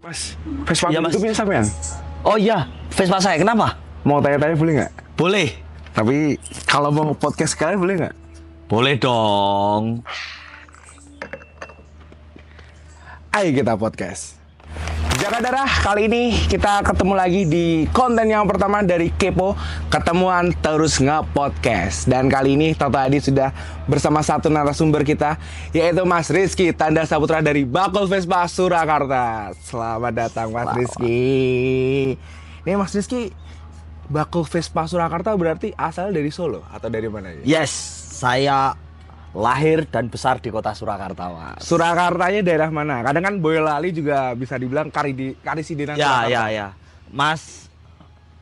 Mas, Vespa Iya, Mas. itu punya sampean? Oh iya, Vespa saya. Kenapa? Mau tanya-tanya boleh nggak? Boleh. Tapi kalau mau podcast sekalian boleh nggak? Boleh dong. Ayo kita podcast. Jaga darah, kali ini kita ketemu lagi di konten yang pertama dari Kepo, ketemuan terus nge-podcast. Dan kali ini Toto Adi sudah bersama satu narasumber kita, yaitu Mas Rizky Tanda Saputra dari Bakul Vespa Surakarta. Selamat datang Mas Rizky. Ini Mas Rizky, Bakul Vespa Surakarta berarti asal dari Solo atau dari mana ya? Yes, saya lahir dan besar di kota Surakarta, Mas. Surakartanya daerah mana? Kadang kan Boyolali juga bisa dibilang Karisidenan Ya, Surakarta. ya.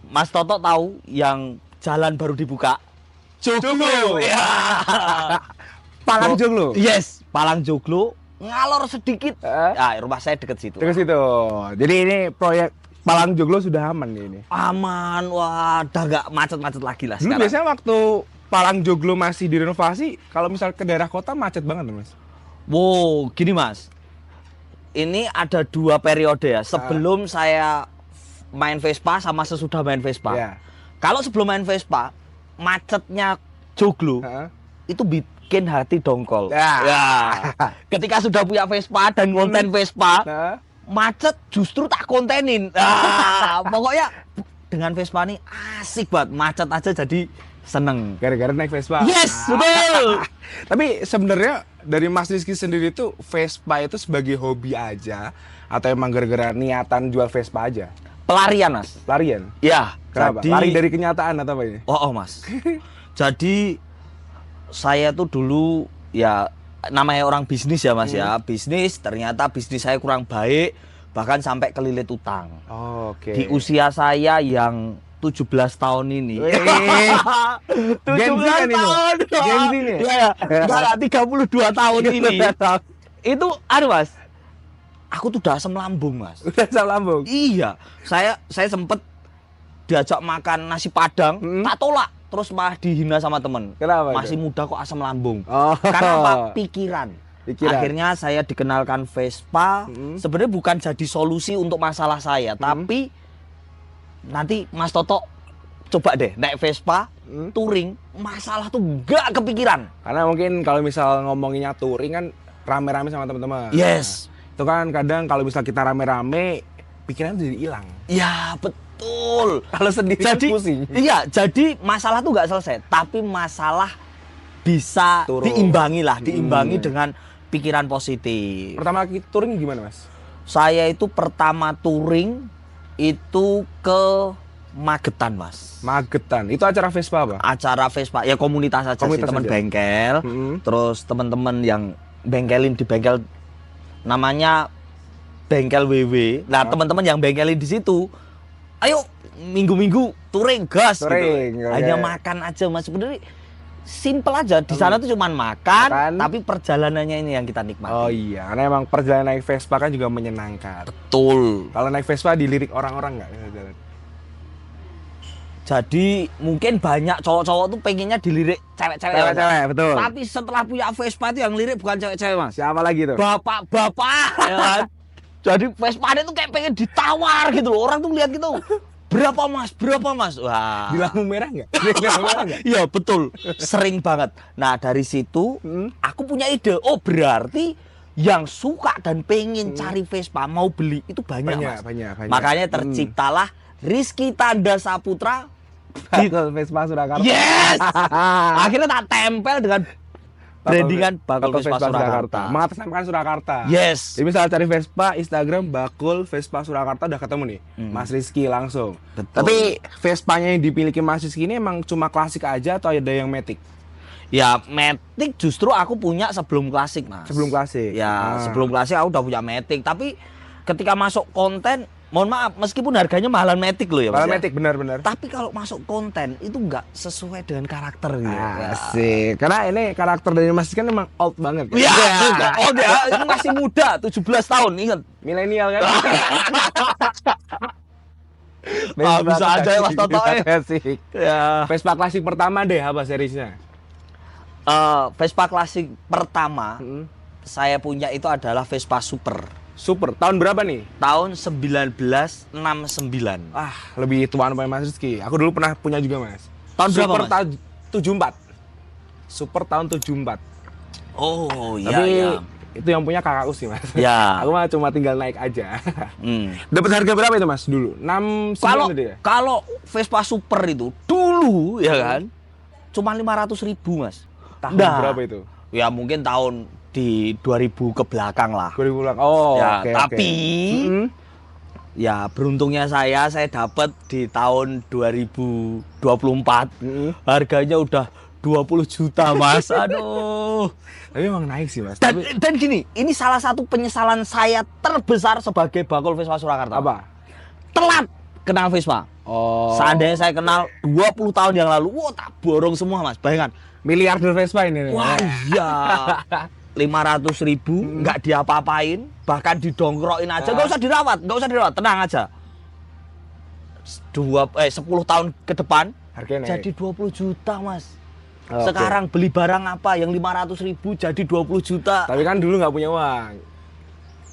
Mas Toto tahu yang jalan baru dibuka? Joglo. Ya. Palang Joglo. Yes, Palang Joglo. Ngalor sedikit. Eh? Ya, rumah saya deket situ. Dekat situ. Jadi ini proyek Palang Joglo sudah aman nih ini. Aman, wah, udah nggak macet-macet lagi lah Dulu sekarang. biasanya waktu Palang Joglo masih direnovasi, kalau misal ke daerah kota macet banget Mas. Wow, gini Mas. Ini ada 2 periode ya. Sebelum saya main Vespa sama sesudah main Vespa. Ya. Kalau sebelum main Vespa, macetnya Joglo Heeh. itu bikin hati dongkol. Ya. Ketika sudah punya Vespa dan konten Vespa, Nah, macet justru tak kontenin. Pokoknya dengan Vespa ini asik banget. Macet aja jadi seneng. gara-gara naik Vespa. Yes, betul. Tapi sebenarnya dari Mas Rizky sendiri tuh Vespa itu sebagai hobi aja atau emang gara-gara niatan jual Vespa aja? Pelarian, Mas. Larian? Ya, Kenapa? jadi Lari dari kenyataan atau apa ini? Oh, Mas. Jadi saya tuh dulu ya namanya orang bisnis ya, Mas ya. Bisnis, ternyata bisnis saya kurang baik, bahkan sampai kelilit utang. Oh, oke. Di usia saya yang 17 tahun ini. Wih. 17 Gen Z kan itu? tahun. Gen Z nih? Iya, enggak lah, 32 tahun ini. Itu aduh, Mas. Aku tuh udah asam lambung, Mas. Udah asam lambung. Iya, saya sempet diajak makan nasi padang, tak tolak, terus malah dihina sama temen. Kenapa itu? Masih muda kok asam lambung. Oh. Karena apa? Pikiran. Pikiran. Akhirnya saya dikenalkan Vespa. Sebenarnya bukan jadi solusi untuk masalah saya, tapi nanti Mas Toto coba deh naik Vespa, touring, masalah tuh nggak kepikiran. Karena mungkin kalau misal ngomonginnya touring kan rame-rame sama teman-teman. Yes. Itu kan kadang kalau misal kita rame-rame pikiran jadi hilang. Ya betul. Kalau sendiri kan Jadi pusing. iya, jadi masalah tuh nggak selesai, tapi masalah bisa Turun. diimbangi dengan pikiran positif. Pertama kali touring gimana, Mas? Saya itu pertama touring itu ke Magetan, Mas. Magetan. Itu acara Vespa apa? Acara Vespa, ya komunitas aja Komunitas sih, teman aja. bengkel. Terus teman-teman yang bengkelin di bengkel namanya bengkel WW. Nah, teman-teman yang bengkelin di situ, ayo minggu-minggu touring gas Touring, gitu. oke. Hanya makan aja, Mas. Sebenarnya simple aja. Di sana tuh cuman makan, tapi perjalanannya ini yang kita nikmati. Oh iya, karena emang perjalanan naik Vespa kan juga menyenangkan. Betul. Kalau naik Vespa dilirik orang-orang nggak? Jadi mungkin banyak cowok-cowok tuh pengennya dilirik cewek-cewek. ya, Mas. Cewek-cewek, betul. Tapi setelah punya Vespa itu yang lirik bukan cewek-cewek, Mas. Siapa lagi tuh? Bapak-bapak. Ya kan? Jadi Vespa tuh kayak pengen ditawar gitu loh. Orang tuh lihat gitu. Berapa, Mas? Berapa, Mas? Wah. Di lampu merah nggak? Di lampu merah nggak? Iya, betul. Sering banget. Nah, dari situ aku punya ide. Oh, berarti yang suka dan pengen cari Vespa mau beli itu banyak, Mas. Banyak. Makanya terciptalah Rizky Tanda Saputra. Bakul Vespa Surakarta. Yes. Akhirnya tak tempel dengan brandingan Bakul Vespa Surakarta. Mengatasnamakan Surakarta. Yes. Jadi misalnya cari Vespa, Instagram Bakul Vespa Surakarta udah ketemu nih, Mas Rizky langsung. Betul. Tapi Vespanya yang dimiliki Mas Rizky ini emang cuma klasik aja atau ada yang matic? Ya, Matic justru aku punya sebelum klasik, Mas. Sebelum klasik? Ya, sebelum klasik aku udah punya Matic. Tapi ketika masuk konten, mohon maaf, meskipun harganya mahalan Matic loh ya, Mas. Kalau ya. matic benar-benar. Tapi kalau masuk konten itu nggak sesuai dengan karakter gitu. Asik. Karena ini karakter dari Mas Rizky kan emang old banget. Kan? Ya, oh dia ini masih muda, 17 tahun, ingat. Milenial kan? Bisa aja ya, Mas Toto. Klasik. Ya. Vespa klasik pertama deh apa seriesnya? Vespa klasik pertama saya punya itu adalah Vespa Super. Super. Tahun berapa nih? Tahun 1969. Ah, lebih tuaan Pak Mas Rizky. Aku dulu pernah punya juga, Mas. Tahun berapa, Super Mas? tahun 74. Super tahun 74. Oh, iya, Tapi iya. itu yang punya kakakku sih, Mas. Ya. Aku mah cuma tinggal naik aja. Hmm. Dapat harga berapa itu, Mas, dulu? 6 Kalau tadi ya? kalau Vespa Super itu dulu ya kan cuma 500.000, Mas. Tahun Nah, berapa itu? Ya mungkin tahun di 2000 ke belakang lah. 2000 bulan. Oh, Ya, oke. tapi Mm-mm. ya beruntungnya saya dapat di tahun 2024. Mm-mm. Harganya udah 20 juta, Mas. Aduh. Tapi emang naik sih, Mas. Dan, Tapi dan gini, ini salah satu penyesalan saya terbesar sebagai bakul Vespa Surakarta. apa? Telat kenal Vespa. Oh. Seandainya saya kenal 20 tahun yang lalu, wah tak borong semua, Mas. Bayangkan. Miliarder Vespa ini. Wah, iya. 500.000 nggak diapa-apain, bahkan didongkrokin aja, nggak usah dirawat, tenang aja. 10 tahun ke depan Harganya naik. jadi 20 juta, Mas. Oke. Sekarang beli barang apa yang 500.000 jadi 20 juta. Tapi kan dulu nggak punya uang.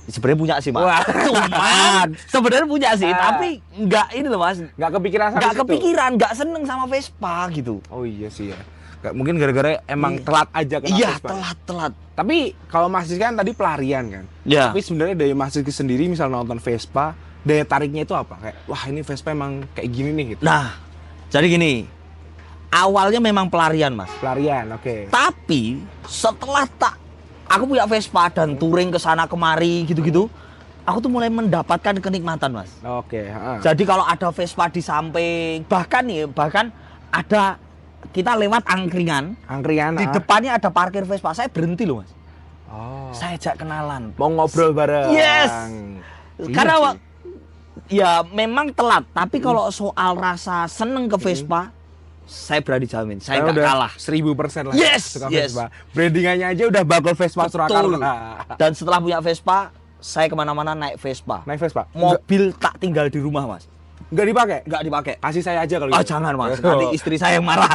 Sebenarnya punya sih, Mas. Wah. Cuman sebenarnya punya sih, tapi nggak ini loh, Mas. Nggak kepikiran sampai Nggak situ. kepikiran, nggak seneng sama Vespa gitu. Oh iya sih ya. Nggak, mungkin gara-gara emang telat aja kenal Iya, Vespa. telat. Tapi kalau Mas Rizky kan tadi pelarian kan. Ya. Tapi sebenarnya dari Mas Rizky sendiri misal nonton Vespa, daya tariknya itu apa? Kayak wah ini Vespa emang kayak gini nih gitu. Nah, jadi gini. Awalnya memang pelarian, Mas. Pelarian, oke. Tapi setelah aku punya Vespa dan touring ke sana kemari gitu-gitu, aku tuh mulai mendapatkan kenikmatan, Mas. Oke, heeh. Jadi kalau ada Vespa di samping, bahkan ada kita lewat angkringan, Angkringan. di depannya ada parkir Vespa, saya berhenti loh, Mas. Oh. Saya ajak kenalan. Mau ngobrol bareng. Yes. Iya Karena sih. ya memang telat, tapi kalau soal rasa seneng ke Vespa, saya berani jamin, saya nggak udah kalah. 1000% lah. Yes, suka yes. Vespa. Brandingannya aja udah bakal Vespa Betul. Surakarta. Dan setelah punya Vespa, saya kemana-mana naik Vespa. Naik Vespa. Mobil tak tinggal di rumah, Mas. Nggak dipakai? Nggak dipakai. Kasih saya aja kalau Ah, gitu. jangan, Mas. Nanti istri saya yang marah.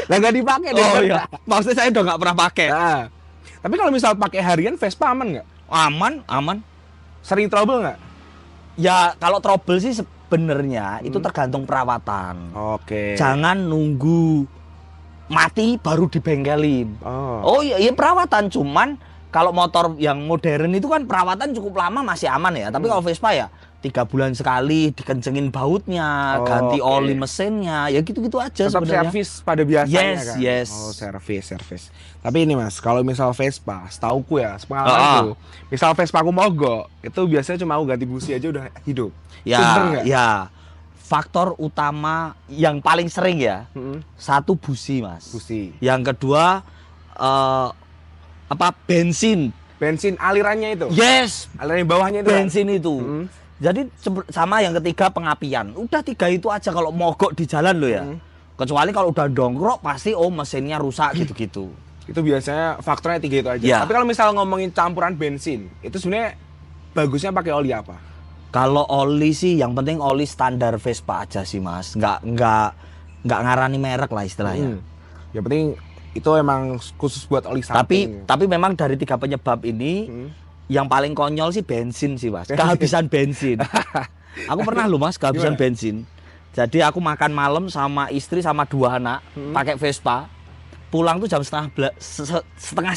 Lah nggak dipakai deh. Oh iya. Maksudnya saya udah nggak pernah pakai. Nah, tapi kalau misal pakai harian Vespa aman nggak? Aman. Sering trouble nggak? Ya, kalau trouble sih sebenarnya itu tergantung perawatan. Oke. Jangan nunggu mati baru dibengkelin. Oh. Oh iya perawatan, cuman kalau motor yang modern itu kan perawatan cukup lama masih aman ya. Tapi kalau Vespa ya 3 bulan sekali dikencengin bautnya, Oh, ganti oke. oli mesinnya, ya gitu-gitu aja Tetap sebenarnya. servis pada biasanya Yes, kan? yes. Oh, servis. Tapi ini Mas, kalau misal Vespa, setauku ya, sepengalamanku, misal Vespa aku mogok, itu biasanya cuma aku ganti busi aja udah hidup. Itu bener nggak? Ya. Faktor utama yang paling sering ya, Mm-mm. satu busi, Mas. Busi. Yang kedua bensin. Bensin alirannya itu? Yes, Aliran bawahnya itu kan? bensin itu. Mm. Jadi sama yang ketiga pengapian. Udah 3 itu aja kalau mogok di jalan lo ya. Kecuali kalau udah dongkrok pasti mesinnya rusak gitu-gitu. Itu biasanya faktornya 3 itu aja. Ya. Tapi kalau misal ngomongin campuran bensin, itu sebenarnya bagusnya pakai oli apa? Kalau oli sih yang penting oli standar Vespa aja sih, Mas. Nggak ngarani merek lah istilahnya. Yang penting itu emang khusus buat oli samping. Tapi memang dari 3 penyebab ini yang paling konyol sih bensin sih, Mas. Kehabisan bensin. Aku pernah loh, Mas, kehabisan Gimana? bensin. Jadi aku makan malam sama istri sama 2 anak pakai Vespa. Pulang tuh jam setengah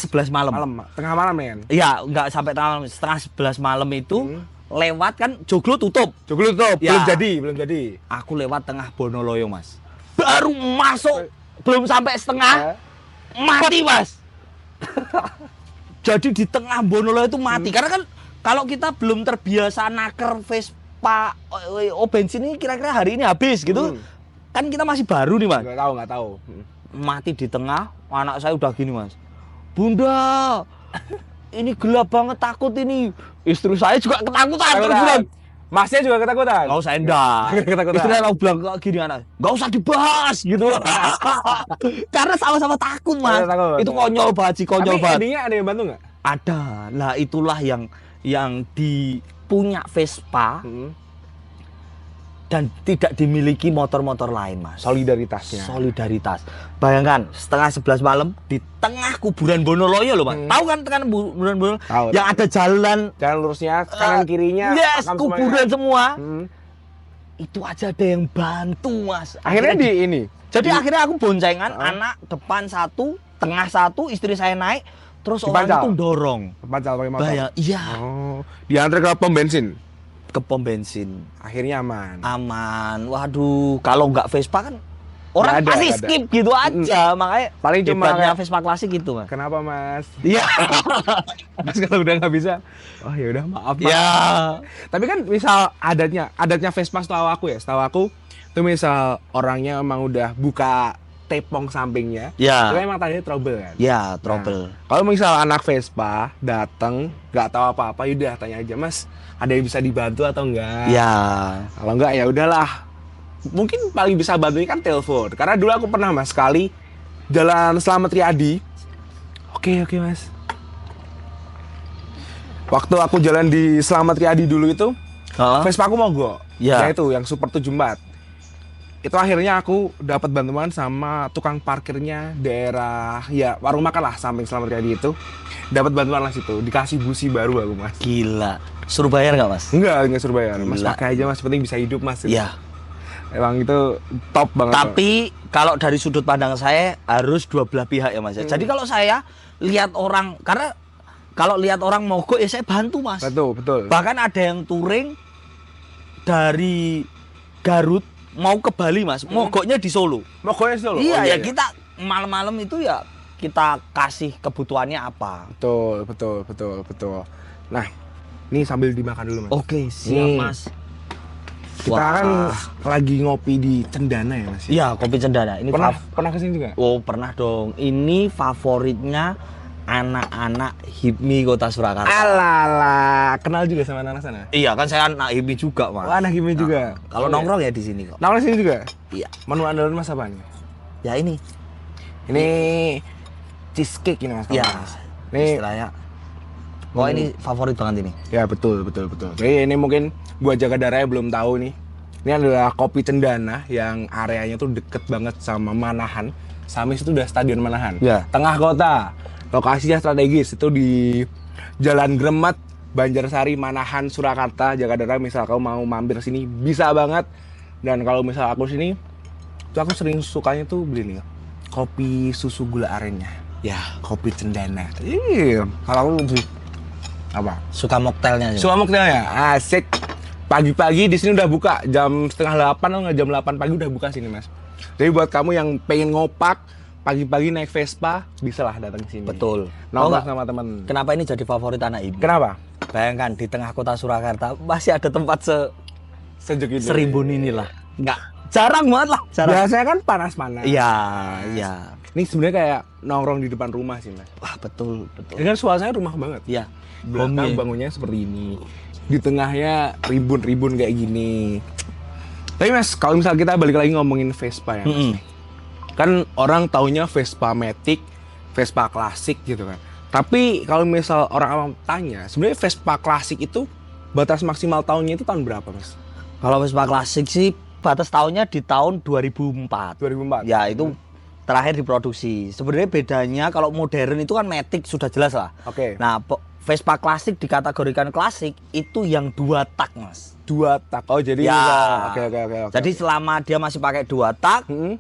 11 malam. Tengah malam ya kan? Iya, nggak sampai setengah 11 malam itu lewat kan joglo tutup. Joglo tutup, Ya. belum jadi. Aku lewat tengah Bonoloyo, Mas. Baru masuk, belum sampai setengah, mati, Mas. Jadi di tengah Bonoloyo itu mati. Karena kan kalau kita belum terbiasa naker Vespa, bensin ini kira-kira hari ini habis gitu. Kan kita masih baru nih, Mas. Nggak tahu. Mati di tengah, anak saya udah gini, Mas. Bunda, ini gelap banget, takut ini. Istri saya juga ketakutan. Terus bilang, Masnya juga ketakutan? nggak usah endah. Ketakutan. Istri saya bilang kayak gini, anak, nggak usah dibahas gitu. Karena sama-sama takut, Mas. Takut. Itu konyol banget sih, konyol Tapi banget. endingnya ada yang bantu nggak? Ada. Lah itulah yang di punya Vespa dan tidak dimiliki motor-motor lain, Mas. Solidaritasnya. Solidaritas. Bayangkan setengah 11 malam di tengah kuburan Bonoloyo loh, Mas. Tahu kan tengah kuburan Bonoloyo? Tahu. Yang ada jalan Jalan lurusnya kanan kirinya. yes, makam kuburan semua. Hmm. Itu aja ada yang bantu, Mas. Akhirnya di ini. Jadi akhirnya aku boncengan, anak depan satu, tengah satu, istri saya naik, terus orang Dipancal? itu dorong. Pancal pakai motor. Iya, Oh, diantar ke pom bensin. ke pom bensin. Akhirnya aman. Aman. Waduh, kalau nggak Vespa kan orang Nggak ada, pasti nggak ada. skip gitu aja. Makanya Paling cuma hebatnya kayak- Vespa klasik gitu, Mas. Kenapa, Mas? Iya. Mas kalau udah nggak bisa, oh ya udah maaf, Mas. Ya. Tapi kan misal adatnya Vespa setahu aku itu misal orangnya emang udah buka tepong sampingnya, itu Ya. emang tadinya trouble kan. Ya, trouble. Nah, kalau misal anak Vespa datang nggak tahu apa-apa, yaudah tanya aja, Mas, ada yang bisa dibantu atau enggak? Ya. Kalau enggak ya udahlah. Mungkin paling bisa bantuin kan telepon. Karena dulu aku pernah, Mas, sekali jalan Slamet Riyadi. Oke, Mas. Waktu aku jalan di Slamet Riyadi dulu itu, Heeh. Vespa aku mogok. Ya. Ya itu yang Super 74. Itu akhirnya aku dapat bantuan sama tukang parkirnya daerah ya warung makan lah samping Slamet Riyadi itu. Dapat bantuan lah situ, dikasih busi baru aku, Mas. Gila. Suruh bayar nggak, Mas? Enggak suruh bayar. Mas Gila. pakai aja, Mas, penting bisa hidup, Mas. Iya. Emang itu top banget. Tapi kalau dari sudut pandang saya harus dua belah pihak ya, Mas. Jadi kalau saya lihat orang, karena kalau lihat orang mogok ya saya bantu, Mas. Betul. Bahkan ada yang touring dari Garut mau ke Bali, Mas. Mogoknya di Solo. Mogoknya Solo. Iya, Oh, ya kita malam-malam itu ya kita kasih kebutuhannya apa. Betul. Nah, ini sambil dimakan dulu, Mas. Oke, siap, Nih. Mas. Kita Wah. kan lagi ngopi di Cendana ya, Mas. Iya, kopi cendana. Ini Pernah kesini juga? Oh, pernah dong. Ini favoritnya anak-anak HIPMI Kota Surakarta. Alala, kenal juga sama anak sana. Iya, kan saya anak HIPMI juga, Mas. Oh, anak Himi juga. Kalau nongkrong ya di sini kok. Nongkrong sini juga. Iya. Menu andalan Mas apa nih? Ya ini. Ini cheesecake ini, Mas. Ya. Nih, Istilahnya. Oh, ini favorit banget ini. ya betul. Jadi ini mungkin buat jaga darahnya belum tahu nih. Ini adalah kopi Cendana yang areanya tuh deket banget sama Manahan. Samis itu udah stadion Manahan. Ya. Tengah kota. Lokasinya strategis itu di Jalan Gremet, Banjarsari, Manahan, Surakarta. Jaga darah misal kamu mau mampir sini bisa banget. Dan kalau misal aku sini, tuh aku sering sukanya tuh beli nih kopi susu gula arennya. Ya, Kopi Cendana. Iya. Kalau aku lebih apa? suka mocktailnya. Suka mocktailnya, asik. Pagi-pagi di sini udah buka jam setengah 8 atau nggak jam 8 pagi udah buka sini, Mas. Jadi buat kamu yang pengen ngopak pagi-pagi naik Vespa, bisa lah datang ke sini. Betul. Nongkrong Tahu sama temen. Kenapa ini jadi favorit anak ibu? Kenapa? Bayangkan di tengah kota Surakarta masih ada tempat Sejuk itu. serimbun inilah. Enggak, jarang banget lah. Jarang. Biasanya kan panas-panas. Iya, iya. Ini sebenarnya kayak nongkrong di depan rumah sih, Mas. Wah, betul. Ini kan suasananya rumah banget. Iya. Belakang Homey. bangunnya seperti ini. Di tengahnya rimbun-rimbun kayak gini. Tapi Mas, kalau misal kita balik lagi ngomongin Vespa ya, Mas. Mm-mm. Kan orang taunya Vespa Matic, Vespa klasik gitu kan. Tapi kalau misal orang awam tanya, sebenarnya Vespa klasik itu batas maksimal tahunnya itu tahun berapa, Mas? Kalau Vespa klasik sih batas tahunnya di tahun 2004. 2004. Ya, itu terakhir diproduksi. Sebenarnya bedanya kalau modern itu kan Matic sudah jelas lah. Oke. Nah, Vespa klasik dikategorikan klasik itu yang 2 tak, Mas. 2 tak. Oh, jadi Ya. Oke. Jadi selama dia masih pakai 2 tak, Mm-mm.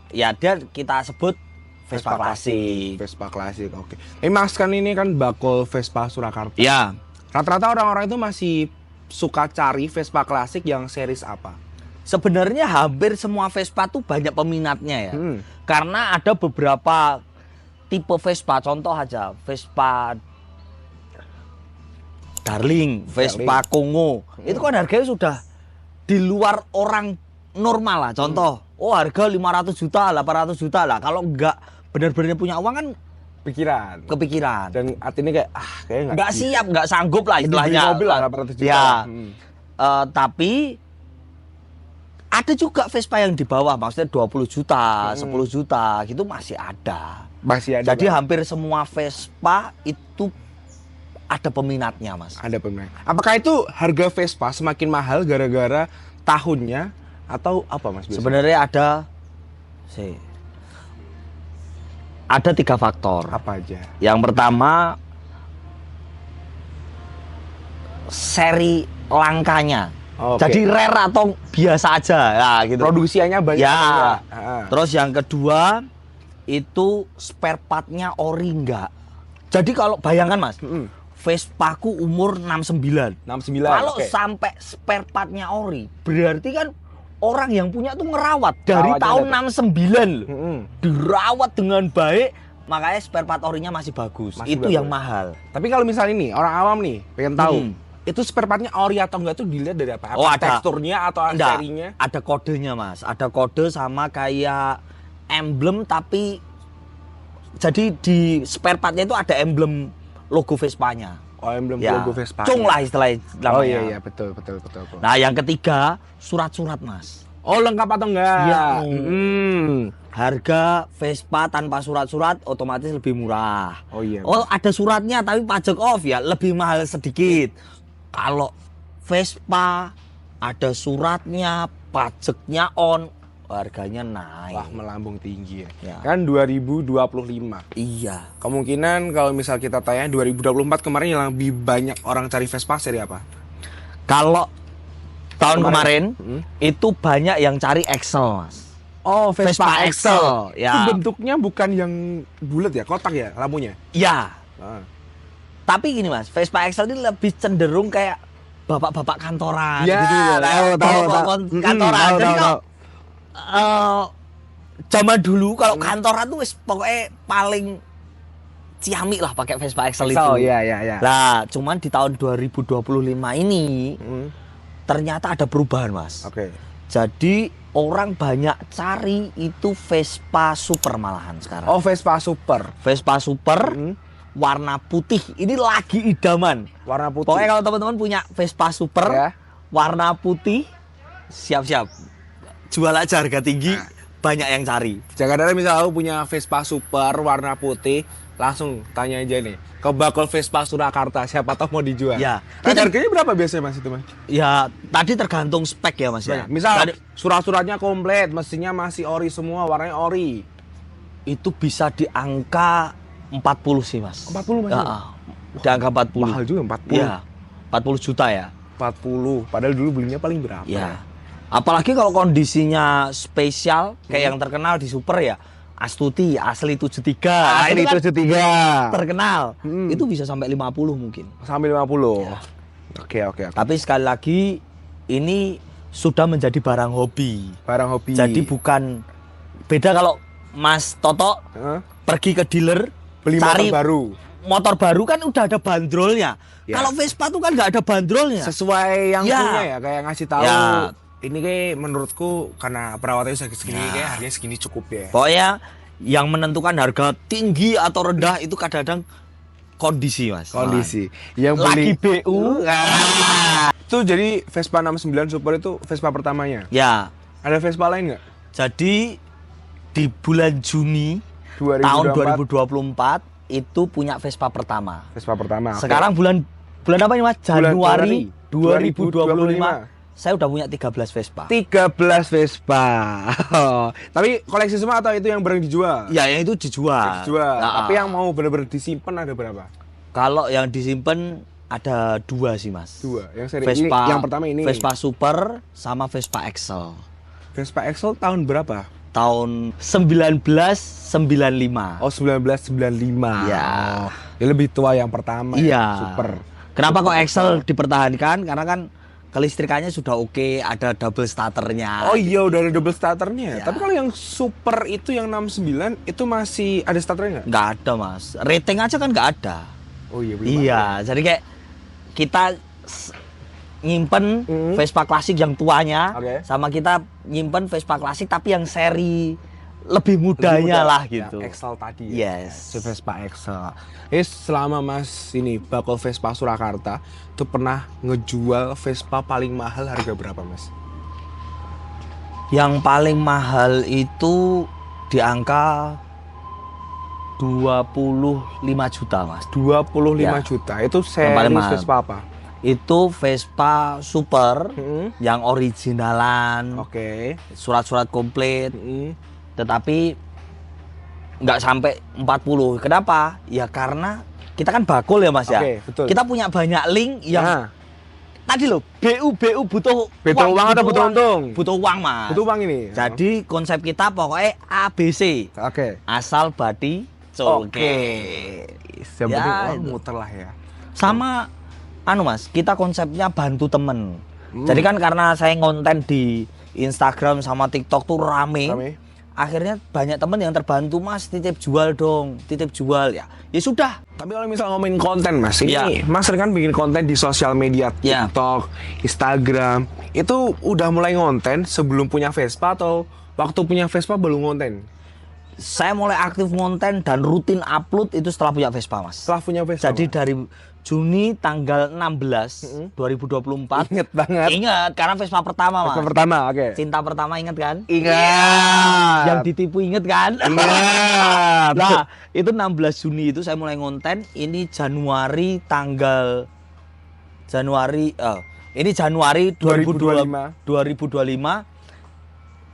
ya dia kita sebut Vespa klasik. Vespa klasik. Oke. Mas kan ini kan bakul Vespa Surakarta. Ya, Rata-rata orang-orang itu masih suka cari Vespa klasik yang series apa? sebenarnya hampir semua Vespa tuh banyak peminatnya ya. Hmm. Karena ada beberapa tipe Vespa, contoh aja Vespa Darling, Vespa Kongo. Itu kan harganya sudah di luar orang normal lah. Contoh, oh harga 500 juta, 800 juta lah. Kalau nggak benar-benar punya uang kan Pikiran. kepikiran. Dan artinya kayak kayaknya Nggak siap, nggak sanggup lah Mending beli istilahnya. mobil lah 800 juta. Ya. Hmm. Tapi ada juga Vespa yang di bawah, maksudnya 20 juta, 10 juta gitu masih ada. Masih ada. Jadi Bang. hampir semua Vespa itu ada peminatnya, Mas. Ada pemain. Apakah itu harga Vespa semakin mahal gara-gara tahunnya atau apa Mas biasanya? Sebenarnya ada 3 faktor. Apa aja? Yang pertama, seri langkanya. Oke. Jadi rare atau biasa aja, ya gitu. Produksinya banyak. Ya. enggak? Terus yang kedua itu spare partnya ori enggak. Jadi kalau bayangkan Mas, Vespaku umur 69. 69. Kalau oke. sampai spare partnya ori, berarti kan orang yang punya tuh ngerawat dari Rawatnya tahun dapat. 69 loh. Dirawat dengan baik, makanya spare part orinya masih bagus. Masih Itu bagus. yang mahal. Tapi kalau misalnya nih orang awam nih pengen tahu itu spare partnya ori atau enggak tuh dilihat dari apa? Oh, Apa ada. teksturnya atau Enggak, serinya? ada kodenya Mas. Ada kode sama kayak emblem, tapi jadi di spare partnya itu ada emblem logo Vespanya. Oh, emblem Ya, logo Vespa. cung lah istilahnya namanya. Oh iya betul. Nah yang ketiga surat-surat Mas. Oh lengkap atau enggak? Iya. Harga. Harga Vespa tanpa surat-surat otomatis lebih murah. Oh iya. Oh ada suratnya tapi pajak off ya lebih mahal sedikit. Kalau Vespa ada suratnya, pajaknya on, harganya naik. Wah melambung tinggi ya. Ya. Kan 2025. Iya. Kemungkinan kalau misal kita tanya 2024 kemarin yang lebih banyak orang cari Vespa seri apa? Kalau tahun kemarin Hmm? itu banyak yang cari Excel Mas. Oh Vespa Excel, ya. Itu bentuknya bukan yang bulat ya, kotak ya lampunya. Ya. Ah. Tapi gini Mas, Vespa Excel ini lebih cenderung kayak bapak-bapak kantoran Ya, gitu loh. Bapak-bapak kantoran. Jadi kalau zaman dulu kalau kantoran tuh wis pokoknya paling ciamik lah pakai Vespa Excel itu. Iya. Lah, cuman di tahun 2025 ini ternyata ada perubahan, Mas. Oke. Jadi orang banyak cari itu Vespa Super malahan sekarang. Oh Vespa Super. Vespa Super warna putih ini lagi idaman. Warna putih. Pokoknya kalau teman-teman punya Vespa Super Ya. warna putih, siap-siap. Jual aja harga tinggi, banyak yang cari. Jaga misal aku punya Vespa Super warna putih, langsung tanya aja nih ke Bakul Vespa Surakarta, siapa tahu mau dijual. Ya. Harganya berapa biasanya Mas itu Mas? Ya, tadi tergantung spek ya Mas ya. Misal Tadi- surat-suratnya komplit, mesinnya masih ori semua, warnanya ori. itu bisa di angka 40 sih Mas. 40 Mas? Ya, di angka 40. Mahal juga 40. Iya. 40 juta ya. 40. Padahal dulu belinya paling berapa? Ya. Apalagi kalau kondisinya spesial kayak yang terkenal di Super ya. Astuti asli 73. Asli itu kan 73. terkenal. Itu bisa sampai 50 mungkin. Sampai 50. Ya. Oke. Tapi sekali lagi ini sudah menjadi barang hobi. Barang hobi. Jadi bukan beda kalau Mas Toto Hah? pergi ke dealer Beli cari motor baru. Motor baru kan udah ada bandrolnya. Ya. Kalau Vespa tuh kan nggak ada bandrolnya. Sesuai yang Ya. punya ya, kayak ngasih tahu. Ya. Ini kayak menurutku karena perawatannya segini kayak harganya segini cukup ya. Pokoknya yang menentukan harga tinggi atau rendah itu kadang-kadang kondisi Mas. Kondisi. Yang Lagi beli BU. Itu jadi Vespa 69 Super itu Vespa pertamanya. Ya. Ada Vespa lain nggak? Jadi di bulan Juni 2024. tahun 2024 itu punya Vespa pertama. Vespa pertama. oke. Sekarang bulan apa ini Mas? Januari Januari 2025. Saya udah punya 13 Vespa. 13 Vespa. Tapi koleksi semua atau itu yang barang dijual? Ya, yang itu dijual. Dijual. Nah, Tapi yang mau benar-benar disimpan ada berapa? kalau yang disimpan ada 2 sih Mas. 2. Yang seri Vespa, ini, yang pertama ini. Vespa Super sama Vespa Excel. Vespa Excel tahun berapa? Tahun 1995. Oh 1995. Ya. Oh, ya lebih tua yang pertama. Iya. Ya, Super. Kenapa kok Excel dipertahankan? Karena kan kelistrikannya sudah oke, ada double starternya. Oh iya udah ada double starternya. Ya. Tapi kalau yang Super itu yang 69 itu masih ada starternya nggak? Nggak ada Mas. Rating aja kan nggak ada. Oh iya. Iya, jadi kayak kita nyimpen Vespa klasik yang tuanya, Oke. sama kita nyimpen Vespa klasik tapi yang seri lebih mudanya lah gitu. Ya, Excel tadi. Ya. Yes. Si Vespa Excel. Selama Mas ini Bakul Vespa Surakarta itu pernah ngejual Vespa paling mahal harga berapa Mas? Yang paling mahal itu di angka 25 juta Mas. 25 Ya. juta. Itu seri paling mahal. Vespa apa? Itu Vespa Super yang originalan, Oke. surat-surat komplit, tetapi nggak sampai 40. Kenapa? Ya karena kita kan bakul ya Mas ya. Oke, betul. Kita punya banyak link yang tadi loh, BU butuh uang atau butuh untung? Butuh uang Mas. Butuh uang ini. Jadi konsep kita pokoknya ABC. Oke. Asal body Oke. Ya, Ya, itu. muter lah ya. Sama Mas, kita konsepnya bantu temen. Jadi kan karena saya ngonten di Instagram sama TikTok tuh rame. Akhirnya banyak temen yang terbantu, Mas, titip jual dong, titip jual ya. Ya sudah. Tapi kalau misal ngomongin konten Mas, ini Ya. Mas kan bikin konten di sosial media, Ya. TikTok, Instagram. Itu udah mulai ngonten sebelum punya Vespa atau waktu punya Vespa belum ngonten? Saya mulai aktif ngonten dan rutin upload itu setelah punya Vespa, Mas. Setelah punya Vespa. Jadi dari Juni tanggal 16 2024. Ingat banget. Ingat karena Vespa pertama, Mas. Vespa pertama, oke. Cinta pertama inget kan? Ingat. Yang ditipu inget kan? Ingat. Nah, itu 16 Juni itu saya mulai ngonten. Ini Januari 2025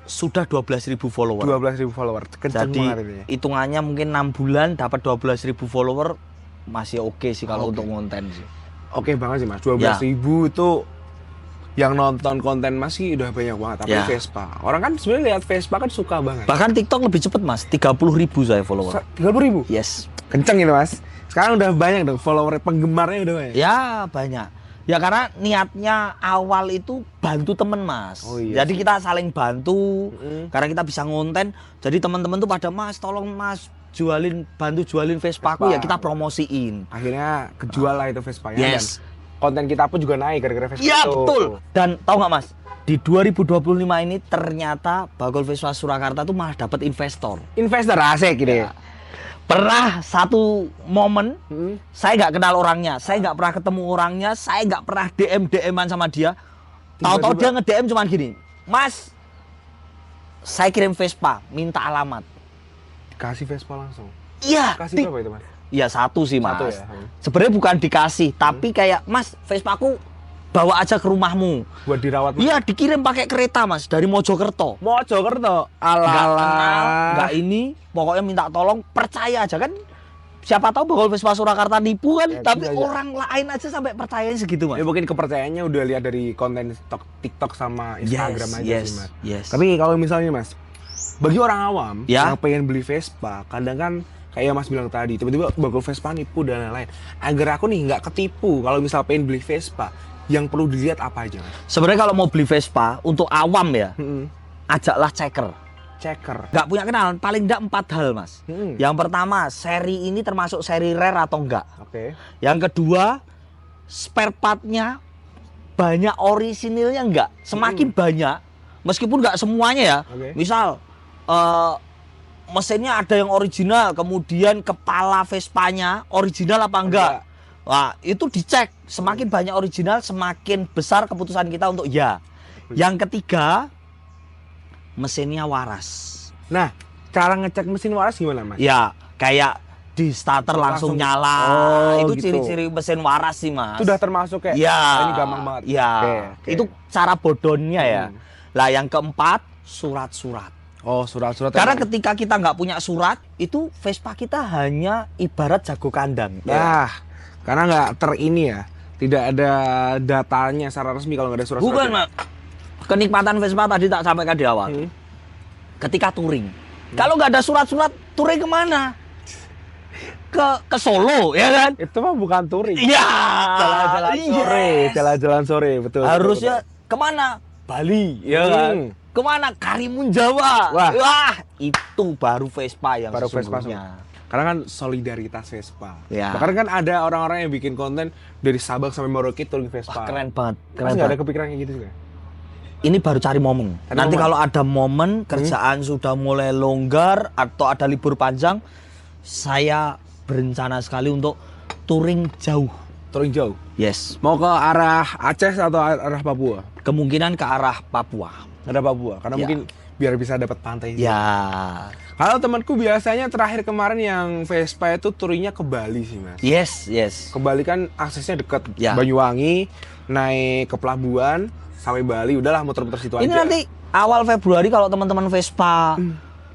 sudah 12.000 follower. 12.000 follower. Kenceng Jadi banget ini. hitungannya mungkin 6 bulan dapat 12.000 follower masih oke sih kalau untuk ngonten sih. Oke banget sih Mas. 12.000 itu yang nonton konten Mas sih udah banyak banget. Tapi Ya. Vespa. Orang kan sebenarnya lihat Vespa kan suka banget. Bahkan TikTok lebih cepet Mas, 30.000 saya follower. 30.000. Yes. Kenceng itu Mas. Sekarang udah banyak dong follower, penggemarnya udah banyak. Ya banyak. Ya karena niatnya awal itu bantu temen Mas. Oh, iya Jadi kita saling bantu. Karena kita bisa ngonten. Jadi teman-teman tuh pada Mas tolong Mas bantu jualin Vespaku Vespa. ya kita promosiin. Akhirnya kejual lah itu Vespanya. Yes. Dan konten kita pun juga naik gara-gara Vespa Iya itu. betul. Dan tahu nggak Mas? Di 2025 ini ternyata Bakul Vespa Surakarta tuh malah dapat investor. Investor asik gitu ya. Pernah satu momen saya nggak kenal orangnya, saya nggak pernah ketemu orangnya, saya nggak pernah DM-an sama dia. Tahu-tahu dia nge-DM cuman gini, Mas, saya kirim Vespa, minta alamat. Kasih Vespa langsung. Iya. Kasih berapa itu Mas? Iya satu sih Mas. Satu ya? Sebenarnya bukan dikasih, tapi kayak Mas, Vespaku bawa aja ke rumahmu. Buat dirawat Mas? Iya dikirim pakai kereta Mas dari Mojokerto. Mojokerto. Nggak kenal, nggak ini, pokoknya minta tolong, percaya aja kan. Siapa tahu Bakul Vespa Surakarta nipu kan, Ya, tapi bisa aja. orang lain aja sampai percayanya segitu Mas. Ya mungkin kepercayaannya udah lihat dari konten TikTok sama Instagram aja yes, sih Mas. yes. Tapi kalau misalnya Mas, bagi orang awam Ya. yang pengen beli Vespa, kadang kan kayak Mas bilang tadi, tiba-tiba Bakul Vespa nipu dan lain-lain. Agar aku nih nggak ketipu, kalau misal pengen beli Vespa, yang perlu dilihat apa aja Mas? Sebenarnya kalau mau beli Vespa untuk awam ya, ajaklah checker. Checker. Nggak punya kenalan, paling enggak 4 hal Mas. Yang pertama, seri ini termasuk seri rare atau enggak. Oke. Yang kedua, spare partnya banyak orisinilnya enggak. Semakin banyak, meskipun enggak semuanya ya. Oke. Misal mesinnya ada yang original, kemudian kepala Vespanya original apa enggak. Wah, itu dicek. Semakin banyak original, semakin besar keputusan kita untuk ya. Yang ketiga, mesinnya waras. Nah, cara ngecek mesin waras gimana Mas? Ya, kayak di starter langsung nyala. Oh, Itu gitu. ciri-ciri mesin waras sih, Mas. Itu udah termasuk kayak, ya, ini gampang banget. Ya, Oke. itu cara bodonnya ya. Lah yang keempat, surat-surat. Oh, surat-surat. Karena emang. ketika kita nggak punya surat, itu Vespa kita hanya ibarat jago kandang. Nah, karena nggak ini ya, tidak ada datanya secara resmi kalau nggak ada surat-surat. Bukan, Mas. Kenikmatan Vespa tadi tak sampaikan di awal. Ketika touring. Kalau nggak ada surat-surat, touring kemana? Ke Solo, ya kan? Itu mah bukan touring. Iya. Jalan-jalan sore, jalan-jalan sore, betul. Harusnya kemana? Bali, ya kan? Kemana? Karimun Jawa. Wah. Itu baru Vespa yang Baru Vespa sesungguhnya. Karena kan solidaritas Vespa. Ya. Bahkan kan ada orang-orang yang bikin konten dari Sabang sampai Merauke touring Vespa. Wah, keren banget. Mas Keren nggak ada banget. kepikiran kayak gitu juga? Ini baru cari momen. Cari Nanti momen. kalau ada momen kerjaan sudah mulai longgar atau ada libur panjang, saya berencana sekali untuk touring jauh. Touring jauh. Yes. Mau ke arah Aceh atau arah Papua? Kemungkinan ke arah Papua. Ada Papua. Karena Ya. mungkin biar bisa dapat pantai. Ya. Kalau temanku biasanya terakhir kemarin yang Vespa itu touringnya ke Bali sih mas. Yes. Ke Bali kan aksesnya dekat, Ya. Banyuwangi, naik ke pelabuhan sampai Bali, udahlah muter-muter situ Ini aja. nanti awal Februari kalau teman-teman Vespa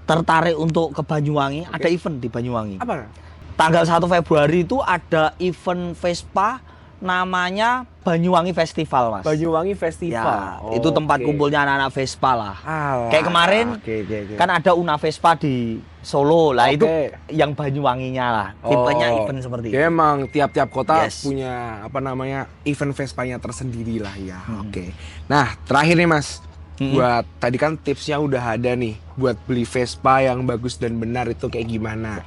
tertarik untuk ke Banyuwangi, ada event di Banyuwangi. Apa? Tanggal 1 Februari itu ada event Vespa namanya Banyuwangi Festival, Mas. Banyuwangi Festival. Ya, itu tempat Oke. kumpulnya anak-anak Vespa lah. Alah. Kayak kemarin Oke. kan ada Una Vespa di Solo lah, Oke. itu yang Banyuwanginya lah. Tipenya Oh. event seperti Ya itu. emang tiap-tiap kota Yes. punya apa namanya event Vespanya tersendiri lah ya. Oke. Nah terakhir nih mas, buat tadi kan tipsnya udah ada nih buat beli Vespa yang bagus dan benar itu kayak gimana?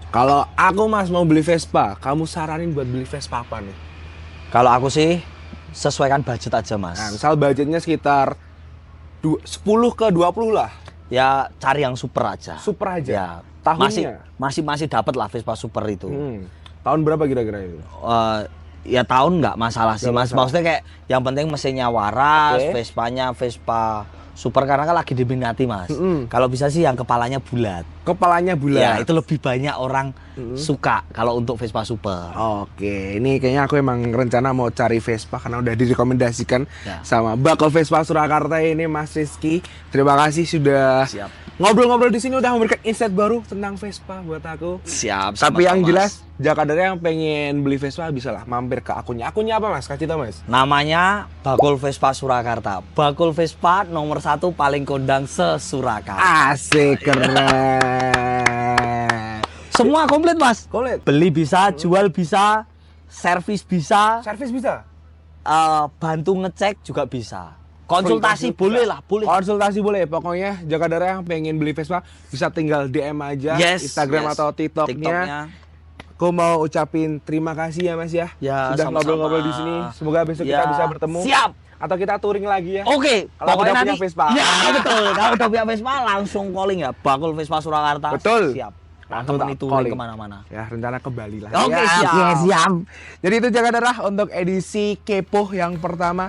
Kalau aku mas mau beli Vespa, kamu saranin buat beli Vespa apa nih? Kalau aku sih sesuaikan budget aja, Mas. Nah, misal budgetnya sekitar 10 ke 20 lah, Ya cari yang super aja. super aja. Ya, Tahunnya? masih dapat lah Vespa super itu. Tahun berapa kira-kira itu? Ya tahun nggak masalah sih, Nggak Mas. masalah. Maksudnya kayak yang penting mesinnya waras, Oke. Vespanya Vespa super karena kan lagi diminati, Mas. Mm-mm. Kalau bisa sih yang kepalanya bulat. Kepalanya Ya, bulat. itu lebih banyak orang suka kalau untuk Vespa super. Oke, ini kayaknya aku emang rencana mau cari Vespa karena udah direkomendasikan Ya. sama Bakul Vespa Surakarta ini Mas Rizky. Terima kasih sudah Siap. ngobrol-ngobrol di sini, udah memberikan insight baru tentang Vespa buat aku. Siap. Tapi yang sama-sama, jelas, Mas. Jakadara yang pengen beli Vespa bisa lah mampir ke akunnya. Akunnya apa Mas? Kasih tau Mas. Namanya Bakul Vespa Surakarta. Bakul Vespa nomor 1 paling kondang se-Surakarta. Asik, keren. Semua komplit, Mas. Komplit. Beli bisa, jual bisa, servis bisa, Servis bisa? bantu ngecek juga bisa. Konsultasi boleh lah, boleh. Konsultasi boleh. Pokoknya Jakadara yang pengen beli Vespa bisa tinggal DM aja Instagram yes. atau TikToknya. Aku mau ucapin terima kasih ya Mas ya. Ya, Sudah sama-sama. ngobrol-ngobrol di sini. Semoga besok Ya, kita bisa bertemu. siap. Atau kita touring lagi ya. Oke, Kalau pokoknya udah punya nanti Vespa. Ya, betul. Kalau udah punya Vespa langsung calling ya. Bakul Vespa Surakarta. Betul. Siap. Langsung Langsung tak touring calling. kemana-mana. Ya, rencana ke Bali lah. Oke, Ya, siap. siap. Jadi itu Jakadara untuk edisi Kepo yang pertama.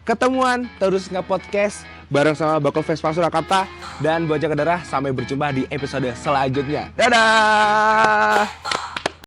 Ketemuan terus nge-podcast bareng sama Bakul Vespa Surakarta. Dan buat Jakadara, sampai berjumpa di episode selanjutnya. Dadah!